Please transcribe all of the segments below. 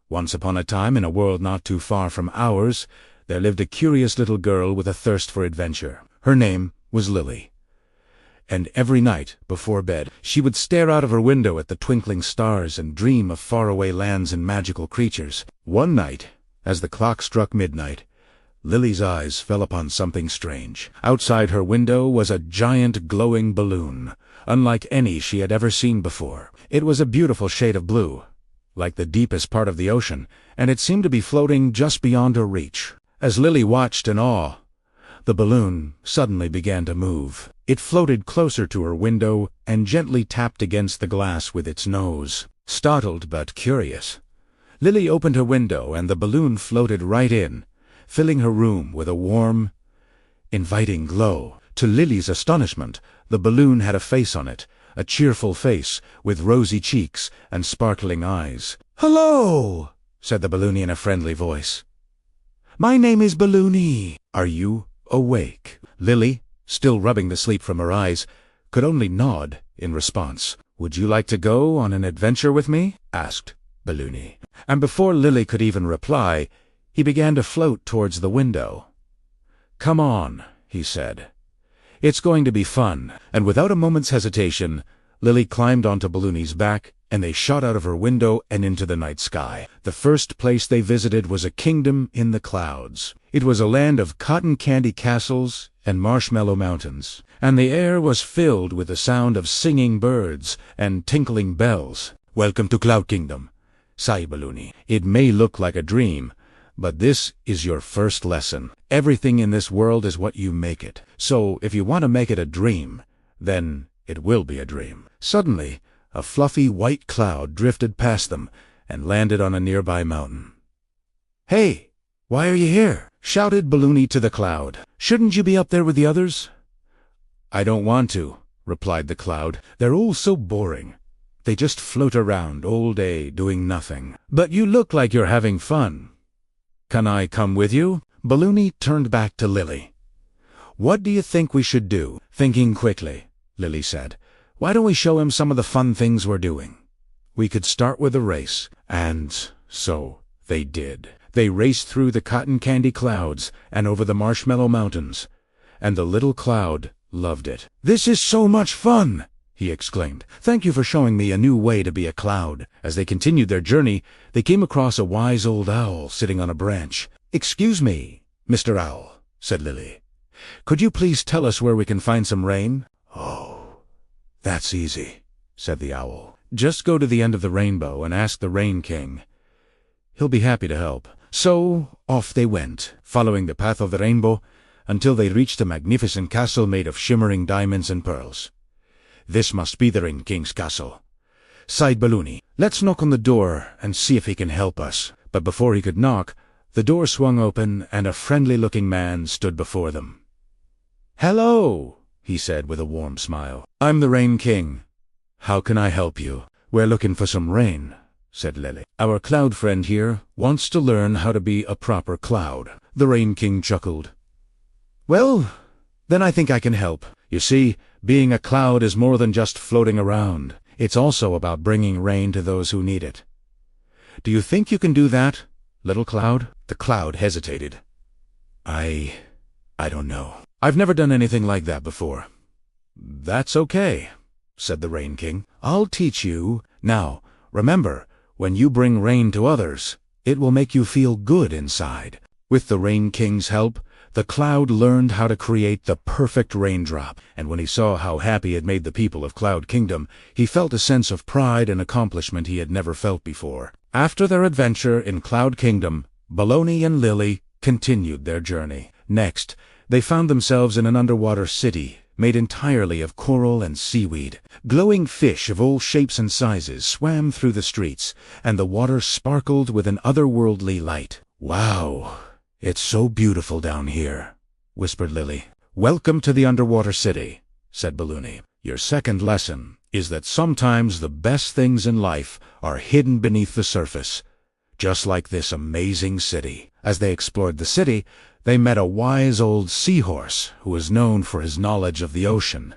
Once upon a time, in a world not too far from ours, there lived a curious little girl with a thirst for adventure. Her name was Lily. And every night, before bed, she would stare out of her window at the twinkling stars and dream of faraway lands and magical creatures. One night, as the clock struck midnight, Lily's eyes fell upon something strange. Outside her window was a giant glowing balloon, unlike any she had ever seen before. It was a beautiful shade of blue, like the deepest part of the ocean, and it seemed to be floating just beyond her reach. As Lily watched in awe, the balloon suddenly began to move. It floated closer to her window and gently tapped against the glass with its nose. Startled but curious, Lily opened her window and the balloon floated right in, filling her room with a warm, inviting glow. To Lily's astonishment, the balloon had a face on it, a cheerful face with rosy cheeks and sparkling eyes. "Hello," said the balloony in a friendly voice. "My name is Balloony. Are you awake?" Lily, still rubbing the sleep from her eyes, could only nod in response. "Would you like to go on an adventure with me?" asked Balloony. And before Lily could even reply, he began to float towards the window. "Come on," he said. "It's going to be fun." And without a moment's hesitation, Lily climbed onto Balloony's back, and they shot out of her window and into the night sky. The first place they visited was a kingdom in the clouds. It was a land of cotton candy castles and marshmallow mountains, and the air was filled with the sound of singing birds and tinkling bells. "Welcome to Cloud Kingdom," sighed Balloony. "It may look like a dream, but this is your first lesson. Everything in this world is what you make it. So if you want to make it a dream, then it will be a dream." Suddenly, a fluffy white cloud drifted past them and landed on a nearby mountain. "Hey, why are you here?" shouted Balloony to the cloud. "Shouldn't you be up there with the others?" "I don't want to," replied the cloud. "They're all so boring. They just float around all day doing nothing. But you look like you're having fun. Can I come with you?" Balloony turned back to Lily. "What do you think we should do?" Thinking quickly, Lily said, "Why don't we show him some of the fun things we're doing? We could start with a race." And so they did. They raced through the cotton candy clouds and over the marshmallow mountains, and the little cloud loved it. "This is so much fun!" he exclaimed. "Thank you for showing me a new way to be a cloud." As they continued their journey, they came across a wise old owl sitting on a branch. "Excuse me, Mr. Owl," said Lily. "Could you please tell us where we can find some rain?" "Oh, that's easy," said the owl. "Just go to the end of the rainbow and ask the Rain King. He'll be happy to help." So off they went, following the path of the rainbow, until they reached a magnificent castle made of shimmering diamonds and pearls. "This must be the Rain King's castle," sighed Balloony. "Let's knock on the door and see if he can help us." But before he could knock, the door swung open and a friendly-looking man stood before them. "Hello," he said with a warm smile. "I'm the Rain King. How can I help you?" "We're looking for some rain," said Lily. "Our cloud friend here wants to learn how to be a proper cloud." The Rain King chuckled. "Well, then I think I can help. You see, being a cloud is more than just floating around. It's also about bringing rain to those who need it. Do you think you can do that, little cloud?" The cloud hesitated. I don't know. I've never done anything like that before." "That's okay," said the Rain King. "I'll teach you. Now, remember, when you bring rain to others, it will make you feel good inside." With the Rain King's help, the cloud learned how to create the perfect raindrop, and when he saw how happy it made the people of Cloud Kingdom, he felt a sense of pride and accomplishment he had never felt before. After their adventure in Cloud Kingdom, Baloney and Lily continued their journey. Next, they found themselves in an underwater city made entirely of coral and seaweed. Glowing fish of all shapes and sizes swam through the streets, and the water sparkled with an otherworldly light. "Wow, it's so beautiful down here," whispered Lily. "Welcome to the underwater city," said Balloony. "Your second lesson is that sometimes the best things in life are hidden beneath the surface, just like this amazing city." As they explored the city, they met a wise old seahorse who was known for his knowledge of the ocean.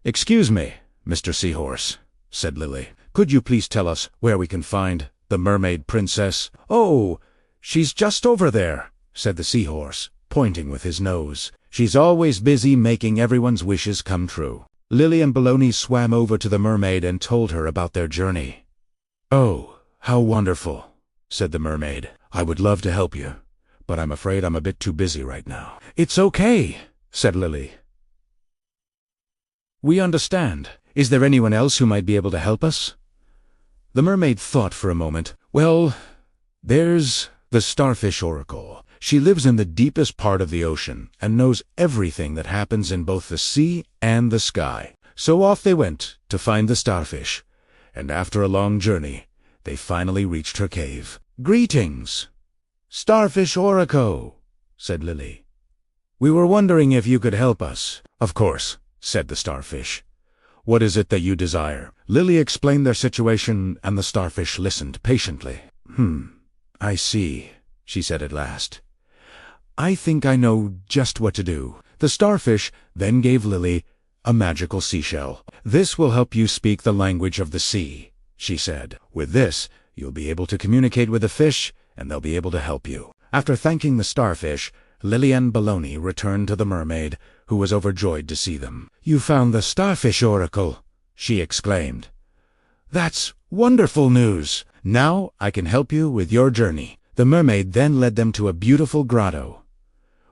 "Excuse me, Mr. Seahorse," said Lily. "Could you please tell us where we can find the mermaid princess. "Oh, she's just over there," said the seahorse, pointing with his nose. "She's always busy making everyone's wishes come true." Lily and Baloney swam over to the mermaid and told her about their journey. "Oh, how wonderful," said the mermaid. "I would love to help you, but I'm afraid I'm a bit too busy right now." "It's okay," said Lily. "We understand. Is there anyone else who might be able to help us?" The mermaid thought for a moment. "Well, there's the starfish oracle. She lives in the deepest part of the ocean and knows everything that happens in both the sea and the sky." So off they went to find the starfish, and after a long journey, they finally reached her cave. "Greetings, Starfish Oracle," said Lily. "We were wondering if you could help us." "Of course," said the starfish. "What is it that you desire?" Lily explained their situation, and the starfish listened patiently. I see," she said at last. "I think I know just what to do." The starfish then gave Lily a magical seashell. "This will help you speak the language of the sea," she said. "With this, you'll be able to communicate with the fish, and they'll be able to help you." After thanking the starfish, Lily and Baloney returned to the mermaid, who was overjoyed to see them. "You found the starfish oracle," she exclaimed. "That's wonderful news. Now I can help you with your journey." The mermaid then led them to a beautiful grotto,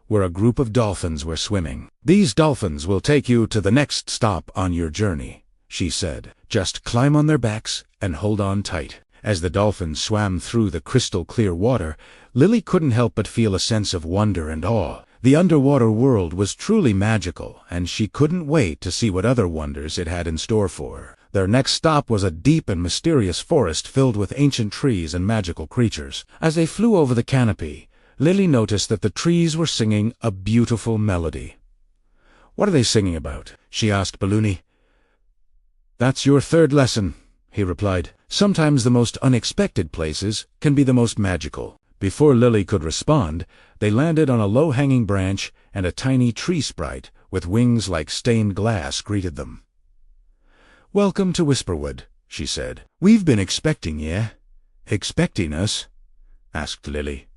where a group of dolphins were swimming. "These dolphins will take you to the next stop on your journey," she said. "Just climb on their backs and hold on tight." As the dolphins swam through the crystal-clear water, Lily couldn't help but feel a sense of wonder and awe. The underwater world was truly magical, and she couldn't wait to see what other wonders it had in store for her. Their next stop was a deep and mysterious forest filled with ancient trees and magical creatures. As they flew over the canopy, Lily noticed that the trees were singing a beautiful melody. "What are they singing about?" she asked Balloony. "That's your third lesson," he replied. "Sometimes the most unexpected places can be the most magical." Before Lily could respond, they landed on a low-hanging branch, and a tiny tree sprite with wings like stained glass greeted them. "Welcome to Whisperwood," she said. "We've been expecting ye." "Expecting us?" asked Lily.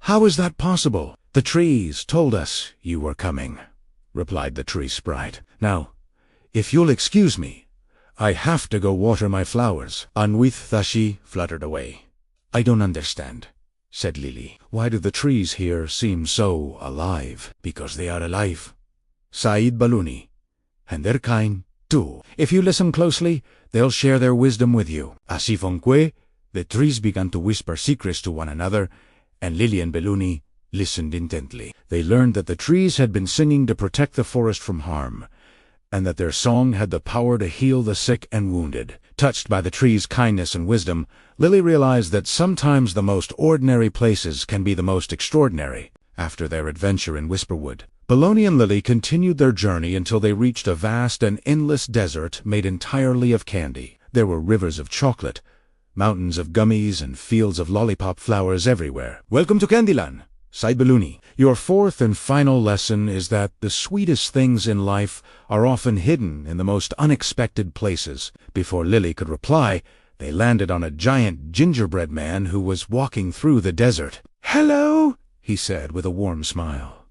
"How is that possible?" "The trees told us you were coming," replied the tree sprite. "Now, if you'll excuse me, I have to go water my flowers." Anwith-thashi fluttered away. "I don't understand," said Lily. "Why do the trees here seem so alive?" "Because they are alive," sighed Balloony. "And they're kind, too. If you listen closely, they'll share their wisdom with you." As if unque, the trees began to whisper secrets to one another, and Lily and Balloony listened intently. They learned that the trees had been singing to protect the forest from harm, and that their song had the power to heal the sick and wounded. Touched by the trees' kindness and wisdom, Lily realized that sometimes the most ordinary places can be the most extraordinary. After their adventure in Whisperwood, Baloney and Lily continued their journey until they reached a vast and endless desert made entirely of candy. There were rivers of chocolate, mountains of gummies, and fields of lollipop flowers everywhere. "Welcome to Candyland," sighed Balloony. "Your fourth and final lesson is that the sweetest things in life are often hidden in the most unexpected places." Before Lily could reply, they landed on a giant gingerbread man who was walking through the desert. "Hello," he said with a warm smile.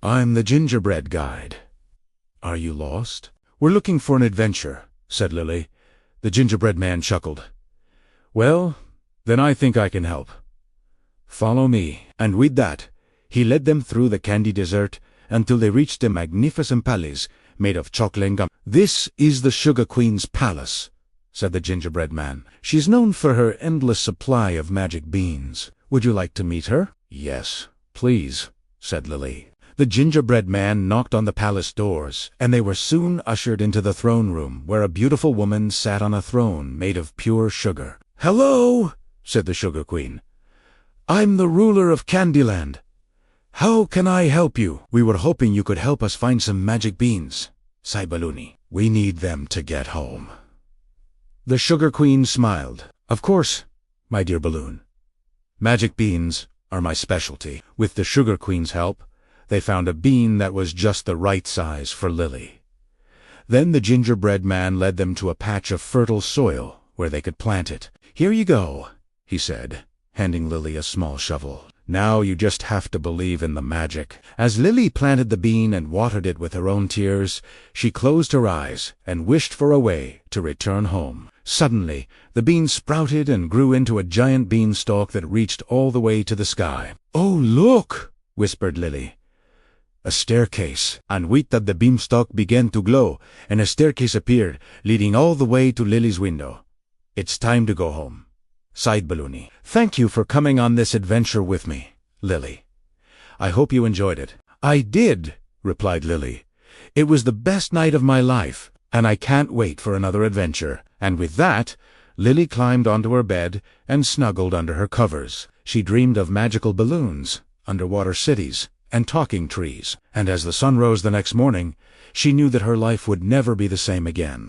"I'm the gingerbread guide. Are you lost?" "We're looking for an adventure," said Lily. The gingerbread man chuckled. "Well, then I think I can help. Follow me." And with that, he led them through the candy desert until they reached a magnificent palace made of chocolate and gum. "This is the Sugar Queen's palace," said the gingerbread man. "She's known for her endless supply of magic beans. Would you like to meet her?" "Yes, please," said Lily. The gingerbread man knocked on the palace doors, and they were soon ushered into the throne room, where a beautiful woman sat on a throne made of pure sugar. "Hello," said the Sugar Queen. "I'm the ruler of Candyland. How can I help you?" "We were hoping you could help us find some magic beans," sighed Balloony. "We need them to get home." The Sugar Queen smiled. "Of course, my dear Balloon. Magic beans are my specialty." With the Sugar Queen's help, they found a bean that was just the right size for Lily. Then the gingerbread man led them to a patch of fertile soil where they could plant it. "Here you go," he said, handing Lily a small shovel. "Now you just have to believe in the magic." As Lily planted the bean and watered it with her own tears, she closed her eyes and wished for a way to return home. Suddenly, the bean sprouted and grew into a giant beanstalk that reached all the way to the sky. "Oh, look!" whispered Lily. A staircase. And with that the beanstalk began to glow, and a staircase appeared, leading all the way to Lily's window. "It's time to go home," sighed Balloony. "Thank you for coming on this adventure with me, Lily. I hope you enjoyed it." "I did," replied Lily. "It was the best night of my life, and I can't wait for another adventure." And with that, Lily climbed onto her bed and snuggled under her covers. She dreamed of magical balloons, underwater cities, and talking trees. And as the sun rose the next morning, she knew that her life would never be the same again.